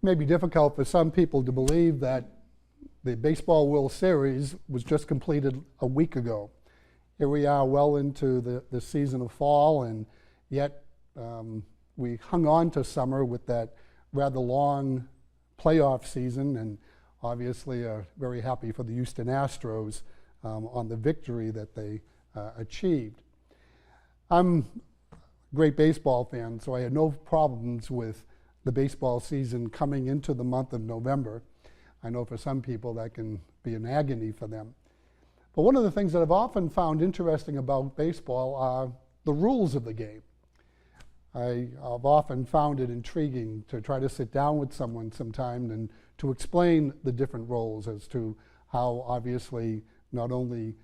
may be difficult for some people to believe that the Baseball World Series was just completed a week ago. Here we are well into the season of fall, and yet we hung on to summer with that rather long playoff season, and obviously are very happy for the Houston Astros on the victory that they achieved. I'm a great baseball fan, so I had no problems with the baseball season coming into the month of November. I know for some people that can be an agony for them. But one of the things that I've often found interesting about baseball are the rules of the game. I've often found it intriguing to try to sit down with someone sometime and to explain the different roles as to how obviously not only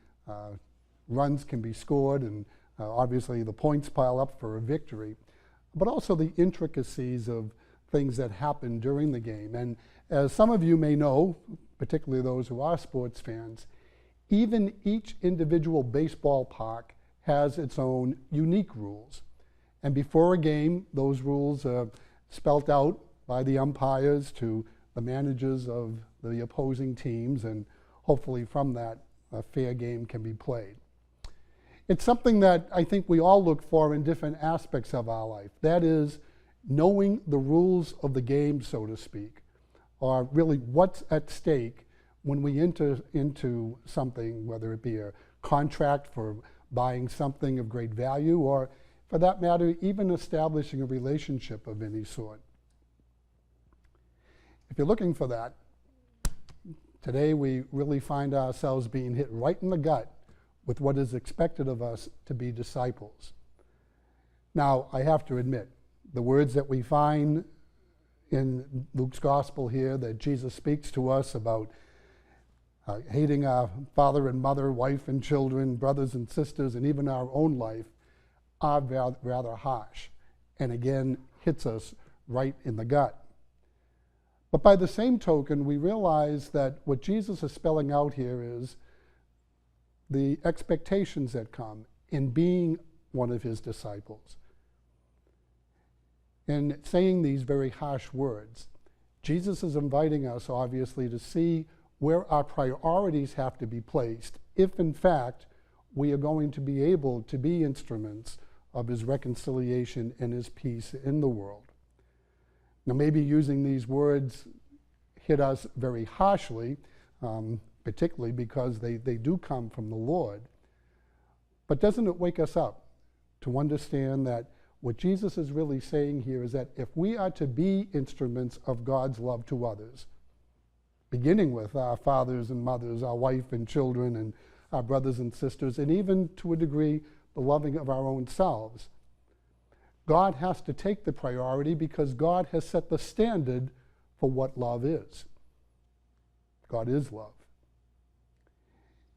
runs can be scored and obviously the points pile up for a victory, but also the intricacies of things that happen during the game. And as some of you may know, particularly those who are sports fans, even each individual baseball park has its own unique rules. And before a game, those rules are spelt out by the umpires to the managers of the opposing teams, and hopefully from that, a fair game can be played. It's something that I think we all look for in different aspects of our life. That is, knowing the rules of the game, so to speak, or really what's at stake when we enter into something, whether it be a contract for buying something of great value, or for that matter, even establishing a relationship of any sort. If you're looking for that, today we really find ourselves being hit right in the gut with what is expected of us to be disciples. Now, I have to admit, the words that we find in Luke's gospel here that Jesus speaks to us about hating our father and mother, wife and children, brothers and sisters, and even our own life are rather harsh, and again hits us right in the gut. But by the same token, we realize that what Jesus is spelling out here is the expectations that come in being one of his disciples. In saying these very harsh words, Jesus is inviting us, obviously, to see where our priorities have to be placed if, in fact, we are going to be able to be instruments of his reconciliation and his peace in the world. Now, maybe using these words hit us very harshly, particularly because they do come from the Lord. But doesn't it wake us up to understand that what Jesus is really saying here is that if we are to be instruments of God's love to others, beginning with our fathers and mothers, our wife and children, and our brothers and sisters, and even to a degree, the loving of our own selves, God has to take the priority because God has set the standard for what love is. God is love.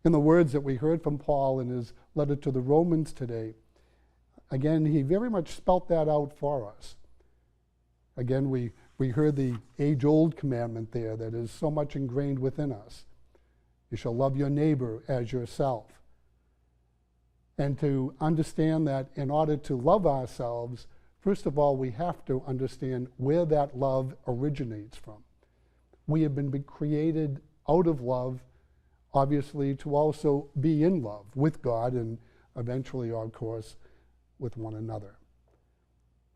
In the words that we heard from Paul in his letter to the Romans today, again, he very much spelt that out for us. Again, we heard the age-old commandment there that is so much ingrained within us. You shall love your neighbor as yourself. And to understand that in order to love ourselves, first of all, we have to understand where that love originates from. We have been created out of love, obviously, to also be in love with God and eventually, of course, with one another.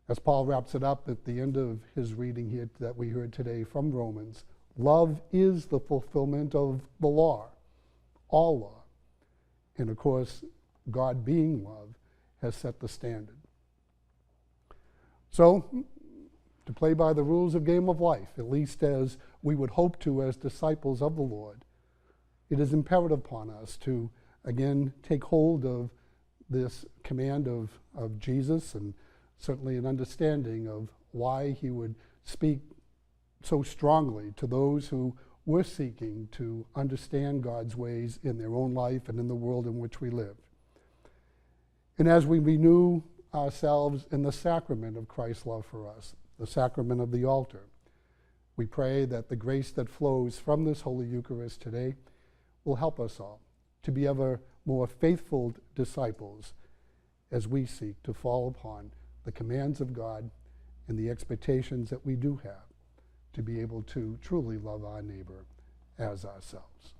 As Paul wraps it up at the end of his reading here that we heard today from Romans, love is the fulfillment of the law, all law. And of course, God being love has set the standard. So, to play by the rules of game of life, at least as we would hope to as disciples of the Lord, it is imperative upon us to, again, take hold of this command of Jesus, and certainly an understanding of why he would speak so strongly to those who were seeking to understand God's ways in their own life and in the world in which we live. And as we renew ourselves in the sacrament of Christ's love for us, the sacrament of the altar, we pray that the grace that flows from this Holy Eucharist today will help us all to be ever more faithful disciples as we seek to fall upon the commands of God and the expectations that we do have to be able to truly love our neighbor as ourselves.